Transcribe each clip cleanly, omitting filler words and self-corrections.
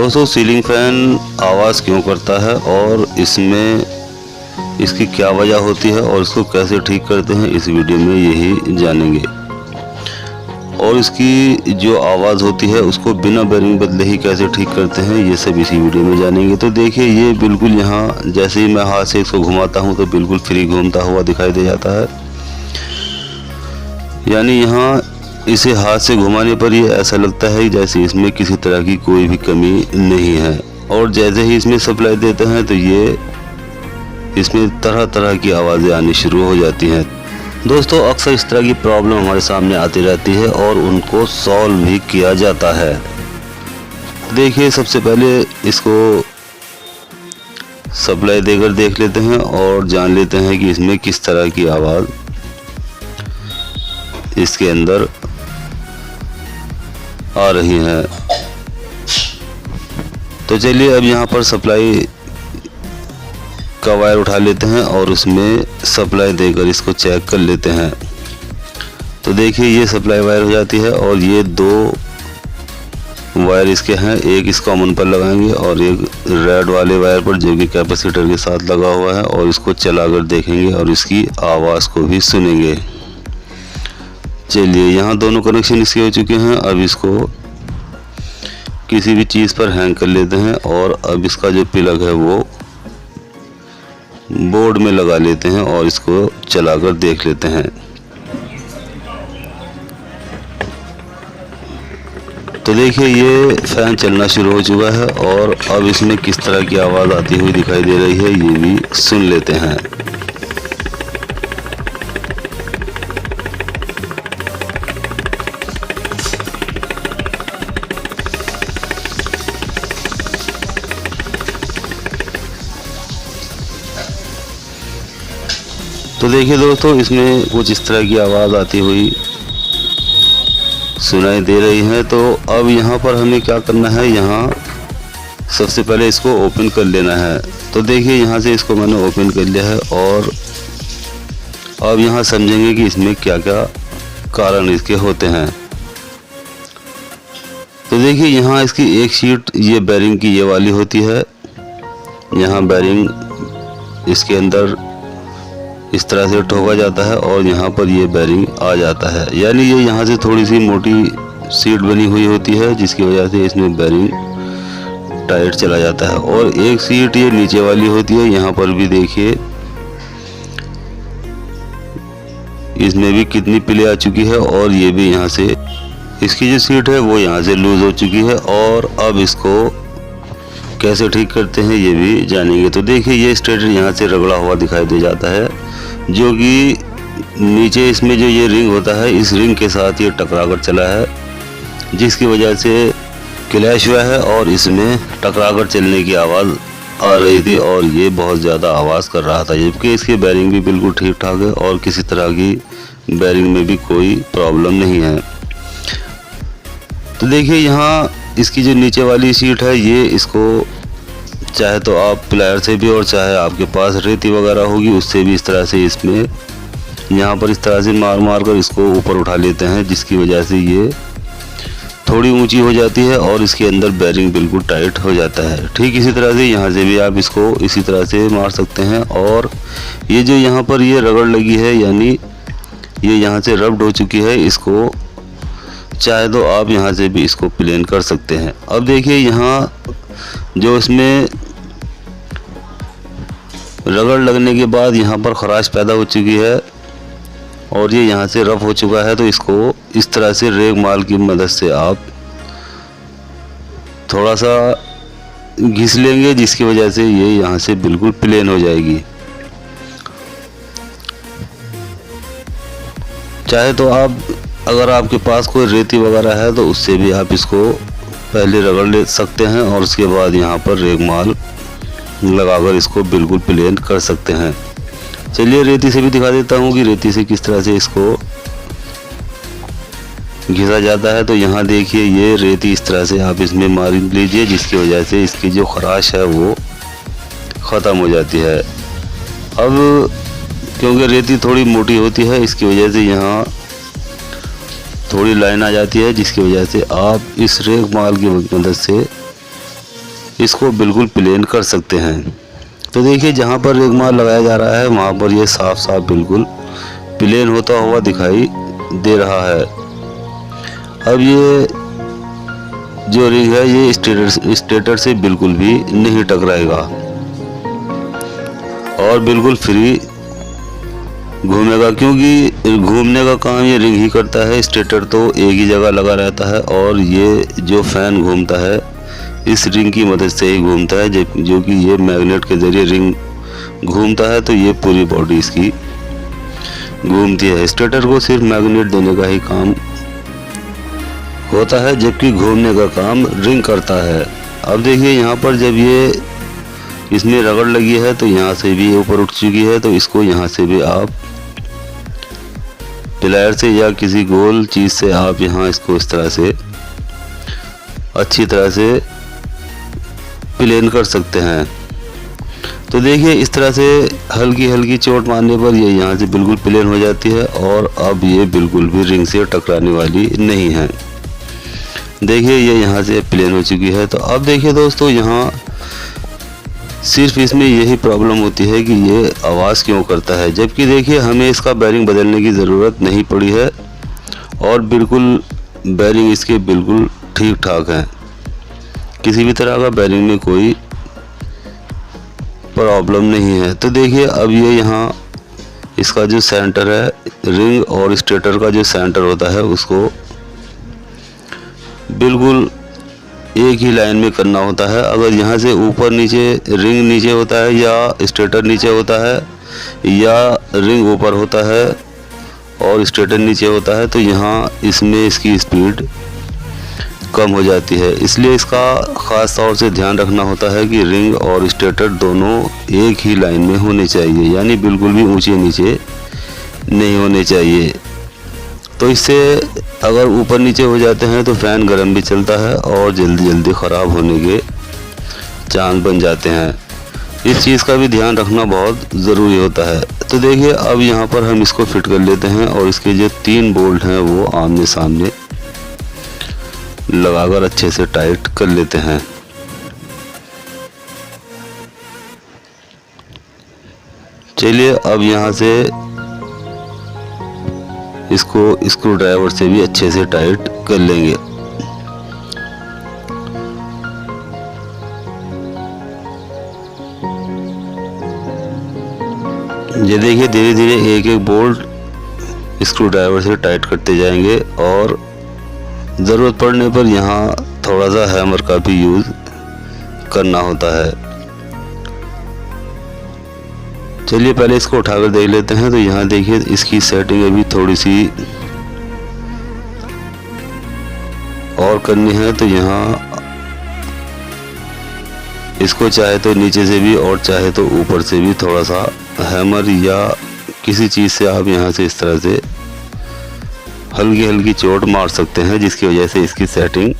दोस्तों ceiling fan आवाज़ क्यों करता है और इसमें इसकी क्या वजह होती है और इसको कैसे ठीक करते हैं, इस वीडियो में यही जानेंगे। और इसकी जो आवाज़ होती है उसको बिना बेरिंग बदले ही कैसे ठीक करते हैं, ये सब इसी वीडियो में जानेंगे। तो देखिए ये बिल्कुल यहाँ जैसे ही मैं हाथ से इसको घुमाता हूँ तो बिल्कुल फ्री घूमता हुआ दिखाई दे जाता है। यानी यहाँ इसे हाथ से घुमाने पर ये ऐसा लगता है जैसे इसमें किसी तरह की कोई भी कमी नहीं है। और जैसे ही इसमें सप्लाई देते हैं तो ये इसमें तरह तरह की आवाज़ें आनी शुरू हो जाती हैं। दोस्तों अक्सर इस तरह की प्रॉब्लम हमारे सामने आती रहती है और उनको सॉल्व भी किया जाता है। देखिए सबसे पहले इसको सप्लाई देकर देख लेते हैं और जान लेते हैं कि इसमें किस तरह की आवाज़ इसके अंदर आ रही है। तो चलिए अब यहाँ पर सप्लाई का वायर उठा लेते हैं और उसमें सप्लाई देकर इसको चेक कर लेते हैं। तो देखिए ये सप्लाई वायर हो जाती है और ये दो वायर इसके हैं, एक इस कॉमन पर लगाएंगे और एक रेड वाले वायर पर जो कि कैपेसिटर के साथ लगा हुआ है, और इसको चलाकर देखेंगे और इसकी आवाज़ को भी सुनेंगे। चलिए यहाँ दोनों कनेक्शन इसके हो चुके हैं। अब इसको किसी भी चीज़ पर हैंग कर लेते हैं और अब इसका जो प्लग है वो बोर्ड में लगा लेते हैं और इसको चलाकर देख लेते हैं। तो देखिए ये फैन चलना शुरू हो चुका है और अब इसमें किस तरह की आवाज़ आती हुई दिखाई दे रही है ये भी सुन लेते हैं। तो देखिए दोस्तों इसमें कुछ इस तरह की आवाज़ आती हुई सुनाई दे रही है। तो अब यहाँ पर हमें क्या करना है, यहाँ सबसे पहले इसको ओपन कर लेना है। तो देखिए यहाँ से इसको मैंने ओपन कर लिया है और अब यहाँ समझेंगे कि इसमें क्या क्या कारण इसके होते हैं। तो देखिए यहाँ इसकी एक शीट ये बेरिंग की ये वाली होती है। यहाँ बेरिंग इसके अंदर इस तरह से ठोका जाता है और यहाँ पर ये बेरिंग आ जाता है। यानी ये यहाँ से थोड़ी सी मोटी सीट बनी हुई होती है जिसकी वजह से इसमें बेरिंग टाइट चला जाता है। और एक सीट ये नीचे वाली होती है, यहाँ पर भी देखिए इसमें भी कितनी प्ले आ चुकी है और ये भी यहाँ से इसकी जो सीट है वो यहाँ से लूज हो चुकी है। और अब इसको कैसे ठीक करते हैं ये भी जानेंगे। तो देखिए ये स्टेटर यहाँ से रगड़ा हुआ दिखाई दे जाता है, जो कि नीचे इसमें जो ये रिंग होता है इस रिंग के साथ ये टकरा कर चला है, जिसकी वजह से क्लैश हुआ है और इसमें टकरा कर चलने की आवाज़ आ रही थी और ये बहुत ज़्यादा आवाज़ कर रहा था। जबकि इसकी बेरिंग भी बिल्कुल ठीक ठाक है और किसी तरह की बेरिंग में भी कोई प्रॉब्लम नहीं है। तो देखिए यहाँ इसकी जो नीचे वाली सीट है ये इसको चाहे तो आप प्लायर से भी और चाहे आपके पास रेती वगैरह होगी उससे भी इस तरह से इसमें यहाँ पर इस तरह से मार मार कर इसको ऊपर उठा लेते हैं, जिसकी वजह से ये थोड़ी ऊंची हो जाती है और इसके अंदर बेरिंग बिल्कुल टाइट हो जाता है। ठीक इसी तरह से यहाँ से भी आप इसको इसी तरह से मार सकते हैं। और ये जो यहाँ पर ये रगड़ लगी है यानी ये यहाँ से रब्ड हो चुकी है, इसको चाहे तो आप यहाँ से भी इसको प्लेन कर सकते हैं। अब देखिए यहाँ जो इसमें रगड़ लगने के बाद यहाँ पर खराश पैदा हो चुकी है और ये यहाँ से रफ हो चुका है, तो इसको इस तरह से रेग माल की मदद से आप थोड़ा सा घिस लेंगे, जिसकी वजह से ये यहाँ से बिल्कुल प्लेन हो जाएगी। चाहे तो आप अगर आपके पास कोई रेती वगैरह है तो उससे भी आप इसको पहले रगड़ ले सकते हैं और उसके बाद यहाँ पर रेगमाल लगाकर इसको बिल्कुल प्लेन कर सकते हैं। चलिए रेती से भी दिखा देता हूँ कि रेती से किस तरह से इसको घिसा जाता है। तो यहाँ देखिए ये रेती इस तरह से आप इसमें मार लीजिए, जिसकी वजह से इसकी जो खराश है वो ख़त्म हो जाती है। अब क्योंकि रेती थोड़ी मोटी होती है इसकी वजह से यहाँ थोड़ी लाइन आ जाती है, जिसकी वजह से आप इस रेग माल की मदद से इसको बिल्कुल प्लेन कर सकते हैं। तो देखिए जहाँ पर रिंग मार लगाया जा रहा है वहाँ पर ये साफ साफ बिल्कुल प्लेन होता हुआ दिखाई दे रहा है। अब ये जो रिंग है ये स्टेटर से बिल्कुल भी नहीं टकराएगा और बिल्कुल फ्री घूमेगा, क्योंकि घूमने का काम ये रिंग ही करता है। स्टेटर तो एक ही जगह लगा रहता है और ये जो फैन घूमता है इस रिंग की मदद से ही घूमता है, जो कि ये मैग्नेट के ज़रिए रिंग घूमता है। तो ये पूरी बॉडी इसकी घूमती है। स्टेटर को सिर्फ मैग्नेट देने का ही काम होता है, जबकि घूमने का काम रिंग करता है। अब देखिए यहाँ पर जब ये इसमें रगड़ लगी है तो यहाँ से भी ऊपर उठ चुकी है, तो इसको यहाँ से भी आप प्लायर से या किसी गोल चीज़ से आप यहाँ इसको इस तरह से अच्छी तरह से प्लेन कर सकते हैं। तो देखिए इस तरह से हल्की हल्की चोट मारने पर ये यहाँ से बिल्कुल प्लेन हो जाती है और अब ये बिल्कुल भी रिंग से टकराने वाली नहीं है। देखिए ये यहाँ से प्लेन हो चुकी है। तो अब देखिए दोस्तों यहाँ सिर्फ इसमें यही प्रॉब्लम होती है कि ये आवाज़ क्यों करता है, जबकि देखिए हमें इसका बैरिंग बदलने की ज़रूरत नहीं पड़ी है और बिल्कुल बैरिंग इसके बिल्कुल ठीक ठाक हैं। किसी भी तरह का बैरिंग में कोई प्रॉब्लम नहीं है। तो देखिए अब ये यहाँ इसका जो सेंटर है, रिंग और स्टेटर का जो सेंटर होता है उसको बिल्कुल एक ही लाइन में करना होता है। अगर यहाँ से ऊपर नीचे रिंग नीचे होता है या स्टेटर नीचे होता है या रिंग ऊपर होता है और स्टेटर नीचे होता है तो यहाँ इसमें इसकी स्पीड कम हो जाती है। इसलिए इसका ख़ास तौर से ध्यान रखना होता है कि रिंग और स्टेटर दोनों एक ही लाइन में होने चाहिए, यानी बिल्कुल भी ऊंचे नीचे नहीं होने चाहिए। तो इससे अगर ऊपर नीचे हो जाते हैं तो फ़ैन गर्म भी चलता है और जल्दी जल्दी ख़राब होने के चांस बन जाते हैं। इस चीज़ का भी ध्यान रखना बहुत ज़रूरी होता है। तो देखिए अब यहाँ पर हम इसको फिट कर लेते हैं और इसके जो 3 बोल्ट हैं वो आमने सामने लगाकर अच्छे से टाइट कर लेते हैं। चलिए अब यहाँ से इसको स्क्रू ड्राइवर से भी अच्छे से टाइट कर लेंगे। ये देखिए धीरे धीरे एक एक बोल्ट स्क्रू ड्राइवर से टाइट करते जाएंगे और ज़रूरत पड़ने पर यहाँ थोड़ा सा हैमर का भी यूज़ करना होता है। चलिए पहले इसको उठाकर देख लेते हैं। तो यहाँ देखिए इसकी सेटिंग अभी थोड़ी सी और करनी है। तो यहाँ इसको चाहे तो नीचे से भी और चाहे तो ऊपर से भी थोड़ा सा हैमर या किसी चीज़ से आप यहाँ से इस तरह से हल्की हल्की चोट मार सकते हैं, जिसकी वजह से इसकी सेटिंग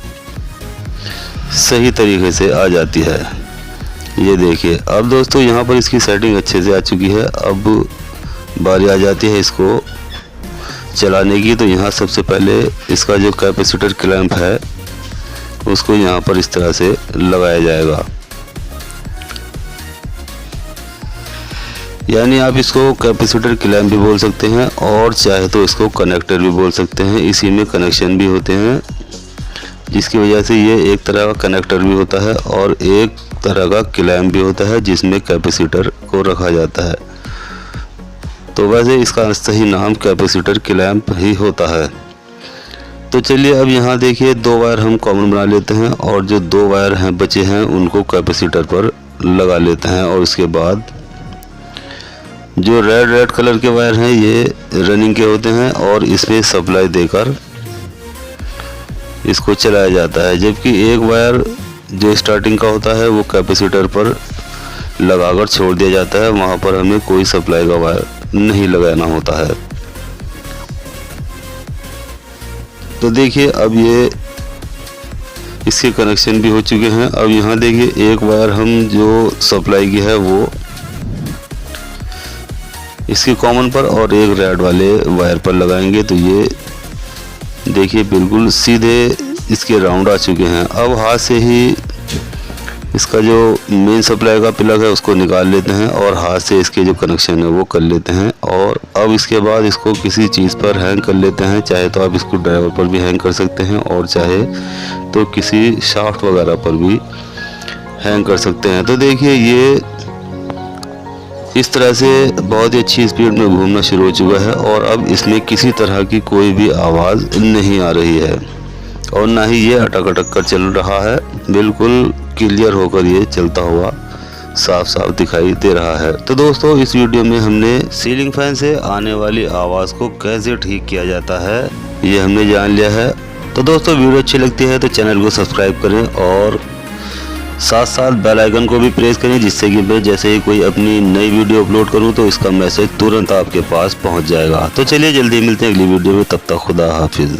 सही तरीके से आ जाती है। ये देखिए अब दोस्तों यहाँ पर इसकी सेटिंग अच्छे से आ चुकी है। अब बारी आ जाती है इसको चलाने की। तो यहाँ सबसे पहले इसका जो कैपेसिटर क्लैंप है उसको यहाँ पर इस तरह से लगाया जाएगा, यानी आप इसको कैपेसिटर क्लैंप भी बोल सकते हैं और चाहे तो इसको कनेक्टर भी बोल सकते हैं। इसी में कनेक्शन भी होते हैं, जिसकी वजह से ये एक तरह का कनेक्टर भी होता है और एक तरह का क्लैंप भी होता है जिसमें कैपेसिटर को रखा जाता है। तो वैसे इसका सही नाम कैपेसिटर क्लैंप ही होता है। तो चलिए अब यहाँ देखिए 2 वायर हम कॉमन बना लेते हैं और जो 2 वायर हैं बचे हैं उनको कैपेसिटर पर लगा लेते हैं। और उसके बाद जो रेड कलर के वायर हैं ये रनिंग के होते हैं और इसमें सप्लाई देकर इसको चलाया जाता है, जबकि एक वायर जो स्टार्टिंग का होता है वो कैपेसिटर पर लगाकर छोड़ दिया जाता है। वहाँ पर हमें कोई सप्लाई का वायर नहीं लगाना होता है। तो देखिए अब ये इसके कनेक्शन भी हो चुके हैं। अब यहाँ देखिए एक वायर हम जो सप्लाई की है वो इसके कॉमन पर और एक रेड वाले वायर पर लगाएंगे। तो ये देखिए बिल्कुल सीधे इसके राउंड आ चुके हैं। अब हाथ से ही इसका जो मेन सप्लाई का प्लग है उसको निकाल लेते हैं और हाथ से इसके जो कनेक्शन है वो कर लेते हैं। और अब इसके बाद इसको किसी चीज़ पर हैंग कर लेते हैं। चाहे तो आप इसको ड्राइवर पर भी हैंग कर सकते हैं और चाहे तो किसी शाफ्ट वगैरह पर भी हैंग कर सकते हैं। तो देखिए ये इस तरह से बहुत ही अच्छी स्पीड में घूमना शुरू हो चुका है और अब इसमें किसी तरह की कोई भी आवाज़ नहीं आ रही है और ना ही ये अटक अटक कर चल रहा है। बिल्कुल क्लियर होकर ये चलता हुआ साफ साफ दिखाई दे रहा है। तो दोस्तों इस वीडियो में हमने सीलिंग फैन से आने वाली आवाज़ को कैसे ठीक किया जाता है ये हमने जान लिया है। तो दोस्तों वीडियो अच्छी लगती है तो चैनल को सब्सक्राइब करें और साथ साथ बेल आइकन को भी प्रेस करें, जिससे कि मैं जैसे ही कोई अपनी नई वीडियो अपलोड करूं तो इसका मैसेज तुरंत आपके पास पहुंच जाएगा। तो चलिए जल्दी मिलते हैं अगली वीडियो में, तब तक खुदा हाफिज़।